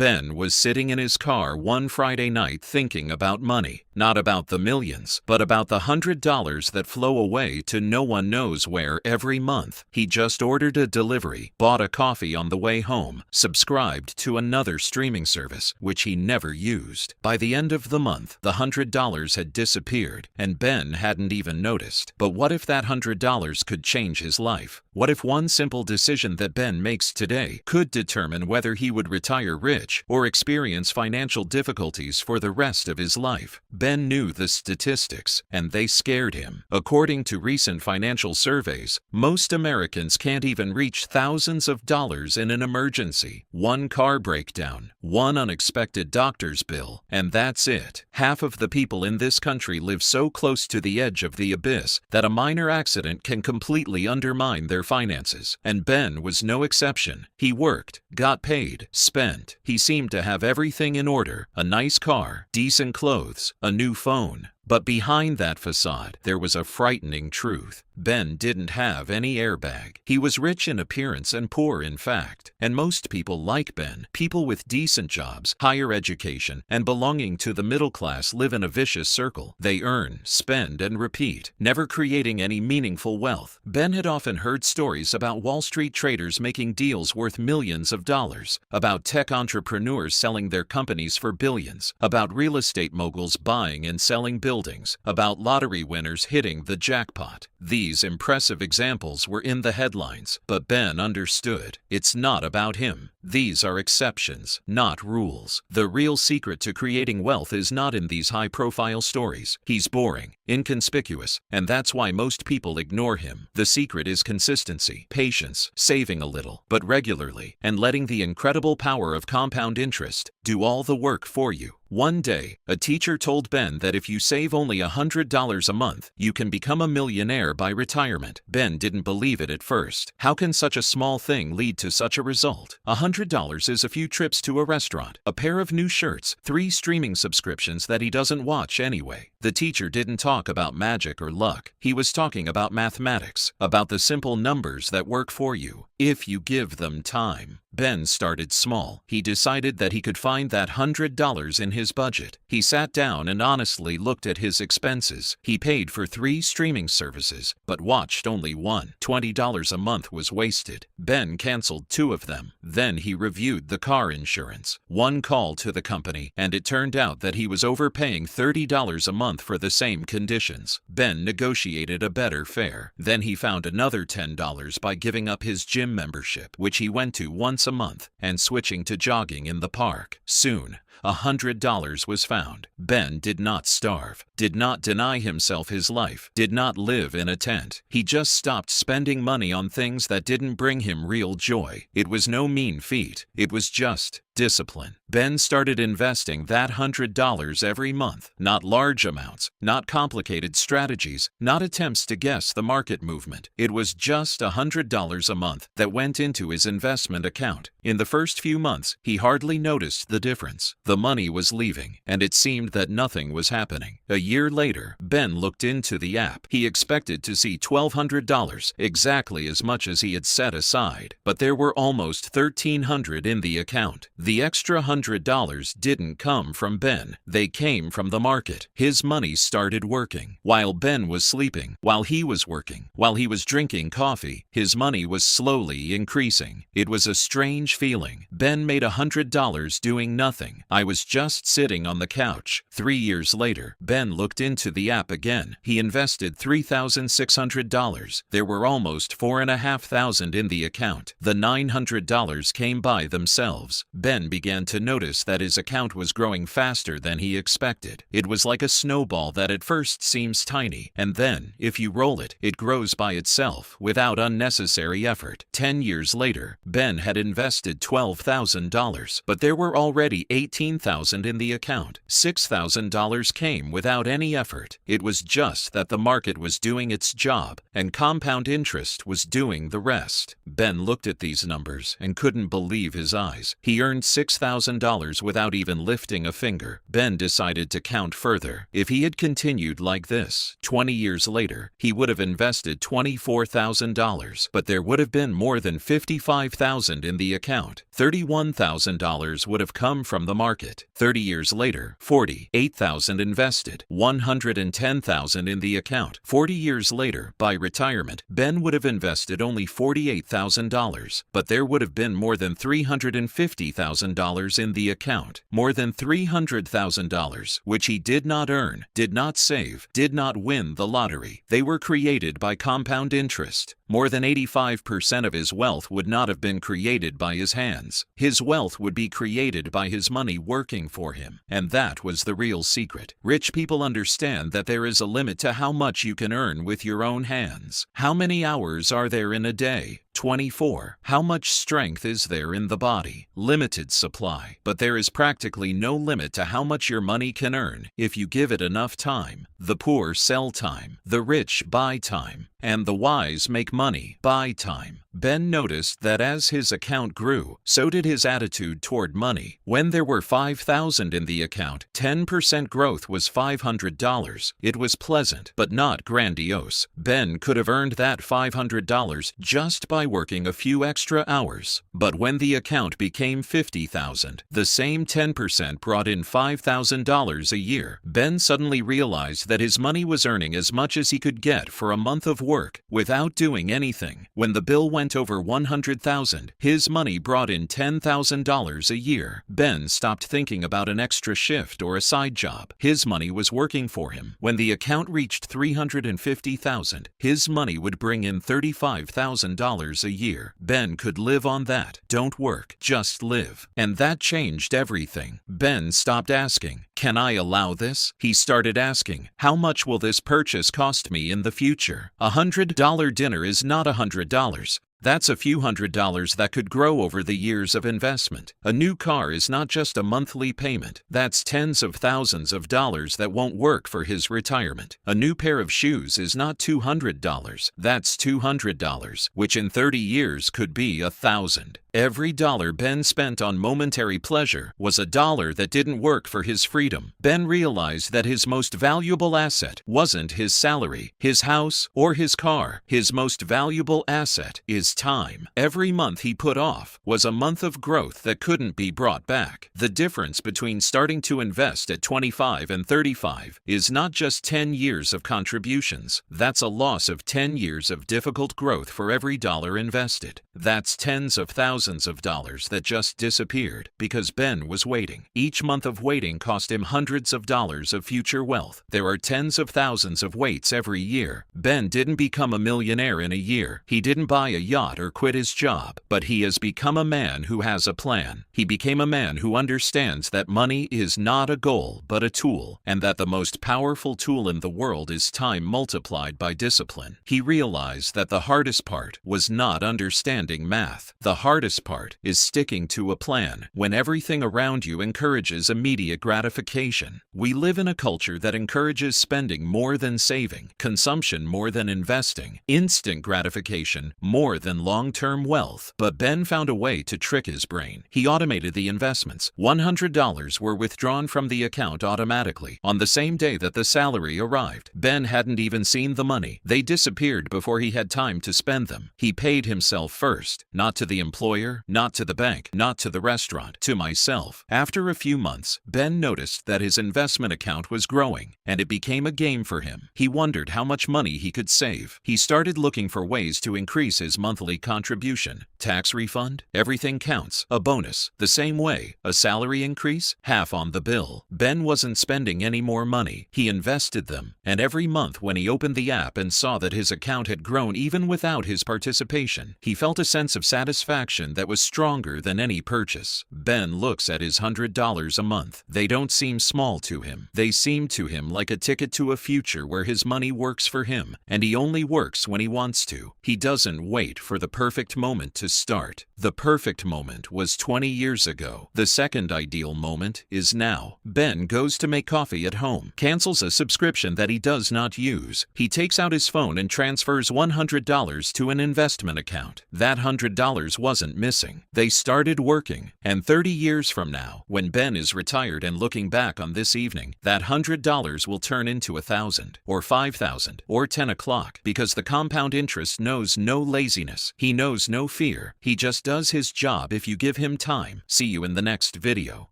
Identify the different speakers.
Speaker 1: Ben was sitting in his car one Friday night thinking about money. Not about the millions, but about the $100 that flow away to no one knows where every month. He just ordered a delivery, bought a coffee on the way home, subscribed to another streaming service, which he never used. By the end of the month, the $100 had disappeared, and Ben hadn't even noticed. But what if that $100 could change his life? What if one simple decision that Ben makes today could determine whether he would retire rich or experience financial difficulties for the rest of his life? Ben knew the statistics, and they scared him. According to recent financial surveys, most Americans can't even reach thousands of dollars in an emergency. One car breakdown, one unexpected doctor's bill, and that's it. Half of the people in this country live so close to the edge of the abyss that a minor accident can completely undermine their finances. And Ben was no exception. He worked, got paid, spent. He seemed to have everything in order: a nice car, decent clothes, a new phone. But behind that facade, there was a frightening truth. Ben didn't have any airbag. He was rich in appearance and poor in fact. And most people like Ben, people with decent jobs, higher education, and belonging to the middle class, live in a vicious circle. They earn, spend, and repeat, never creating any meaningful wealth. Ben had often heard stories about Wall Street traders making deals worth millions of dollars, about tech entrepreneurs selling their companies for billions, about real estate moguls buying and selling buildings, about lottery winners hitting the jackpot. These impressive examples were in the headlines, but Ben understood. It's not about him. These are exceptions, not rules. The real secret to creating wealth is not in these high-profile stories. He's boring, inconspicuous, and that's why most people ignore him. The secret is consistency, patience, saving a little, but regularly, and letting the incredible power of compound interest do all the work for you. One day, a teacher told Ben that if you save only $100 a month, you can become a millionaire by retirement. Ben didn't believe it at first. How can such a small thing lead to such a result? $100 is a few trips to a restaurant, a pair of new shirts, 3 streaming subscriptions that he doesn't watch anyway. The teacher didn't talk about magic or luck. He was talking about mathematics, about the simple numbers that work for you, if you give them time. Ben started small. He decided that he could find that $100 in his budget. He sat down and honestly looked at his expenses. He paid for 3 streaming services, but watched only one. $20 a month was wasted. Ben canceled 2 of them. Then he reviewed the car insurance. One call to the company, and it turned out that he was overpaying $30 a month for the same conditions. Ben negotiated a better fare. Then he found another $10 by giving up his gym membership, which he went to once a month, and switching to jogging in the park. Soon, $100 was found. Ben did not starve, did not deny himself his life, did not live in a tent. He just stopped spending money on things that didn't bring him real joy. It was no mean feat. It was just discipline. Ben started investing that $100 every month. Not large amounts, not complicated strategies, not attempts to guess the market movement. It was just $100 a month that went into his investment account. In the first few months, he hardly noticed the difference. The money was leaving, and it seemed that nothing was happening. A year later, Ben looked into the app. He expected to see $1,200, exactly as much as he had set aside, but there were almost $1,300 in the account. The extra $100 didn't come from Ben. They came from the market. His money started working. While Ben was sleeping, while he was working, while he was drinking coffee, his money was slowly increasing. It was a strange feeling. Ben made $100 doing nothing. I was just sitting on the couch. 3 years later, Ben looked into the app again. He invested $3,600. There were almost $4,500 in the account. The $900 came by themselves. Ben began to notice that his account was growing faster than he expected. It was like a snowball that at first seems tiny, and then, if you roll it, it grows by itself without unnecessary effort. 10 years later, Ben had invested $12,000, but there were already $18,000 in the account. $6,000 came without any effort. It was just that the market was doing its job, and compound interest was doing the rest. Ben looked at these numbers and couldn't believe his eyes. He earned $6,000 without even lifting a finger. Ben decided to count further. If he had continued like this, 20 years later, he would have invested $24,000, but there would have been more than $55,000 in the account. $31,000 would have come from the market. 30 years later, $48,000 invested, $110,000 in the account. 40 years later, by retirement, Ben would have invested only $48,000, but there would have been more than $350,000 in the account. More than $300,000, which he did not earn, did not save, did not win the lottery. They were created by compound interest. More than 85% of his wealth would not have been created by his hands. His wealth would be created by his money working for him. And that was the real secret. Rich people understand that there is a limit to how much you can earn with your own hands. How many hours are there in a day? 24. How much strength is there in the body? Limited supply. But there is practically no limit to how much your money can earn if you give it enough time. The poor sell time. The rich buy time. And the wise make money by time. Ben noticed that as his account grew, so did his attitude toward money. When there were $5,000 in the account, 10% growth was $500. It was pleasant, but not grandiose. Ben could have earned that $500 just by working a few extra hours. But when the account became $50,000, the same 10% brought in $5,000 a year. Ben suddenly realized that his money was earning as much as he could get for a month of work without doing anything. When the bill went over $100,000, his money brought in $10,000 a year. Ben stopped thinking about an extra shift or a side job. His money was working for him. When the account reached $350,000, his money would bring in $35,000 a year. Ben could live on that. Don't work, just live. And that changed everything. Ben stopped asking, "Can I allow this?" He started asking, "How much will this purchase cost me in the future?" $100 dinner is not $100. That's a few $100s that could grow over the years of investment. A new car is not just a monthly payment. That's tens of thousands of dollars that won't work for his retirement. A new pair of shoes is not $200. That's $200, which in 30 years could be $1,000. Every dollar Ben spent on momentary pleasure was a dollar that didn't work for his freedom. Ben realized that his most valuable asset wasn't his salary, his house, or his car. His most valuable asset is time. Every month he put off was a month of growth that couldn't be brought back. The difference between starting to invest at 25 and 35 is not just 10 years of contributions. That's a loss of 10 years of difficult growth for every dollar invested. That's tens of thousands of dollars that just disappeared because Ben was waiting. Each month of waiting cost him hundreds of dollars of future wealth. There are tens of thousands of waits every year. Ben didn't become a millionaire in a year. He didn't buy a yacht or quit his job, but he has become a man who has a plan. He became a man who understands that money is not a goal, but a tool, and that the most powerful tool in the world is time multiplied by discipline. He realized that the hardest part was not understanding math. The hardest part is sticking to a plan when everything around you encourages immediate gratification. We live in a culture that encourages spending more than saving, consumption more than investing, instant gratification more than long-term wealth. But Ben found a way to trick his brain. He automated the investments. $100 were withdrawn from the account automatically on the same day that the salary arrived. Ben hadn't even seen the money. They disappeared before he had time to spend them. He paid himself first, not to the employer, not to the bank, not to the restaurant, to myself. After a few months, Ben noticed that his investment account was growing, and it became a game for him. He wondered how much money he could save. He started looking for ways to increase his monthly contribution. Tax refund? Everything counts. A bonus? The same way. A salary increase? Half on the bill. Ben wasn't spending any more money. He invested them. And every month when he opened the app and saw that his account had grown even without his participation, he felt a sense of satisfaction that was stronger than any purchase. Ben looks at his $100 a month. They don't seem small to him. They seem to him like a ticket to a future where his money works for him, and he only works when he wants to. He doesn't wait for the perfect moment to start. The perfect moment was 20 years ago. The second ideal moment is now. Ben goes to make coffee at home, cancels a subscription that he does not use. He takes out his phone and transfers $100 to an investment account. That $100 wasn't missing. They started working, and 30 years from now, when Ben is retired and looking back on this evening, that $100 will turn into 1,000 or 5,000 or 10 o'clock, because the compound interest knows no laziness. He knows no fear. He just does his job if you give him time. See you in the next video.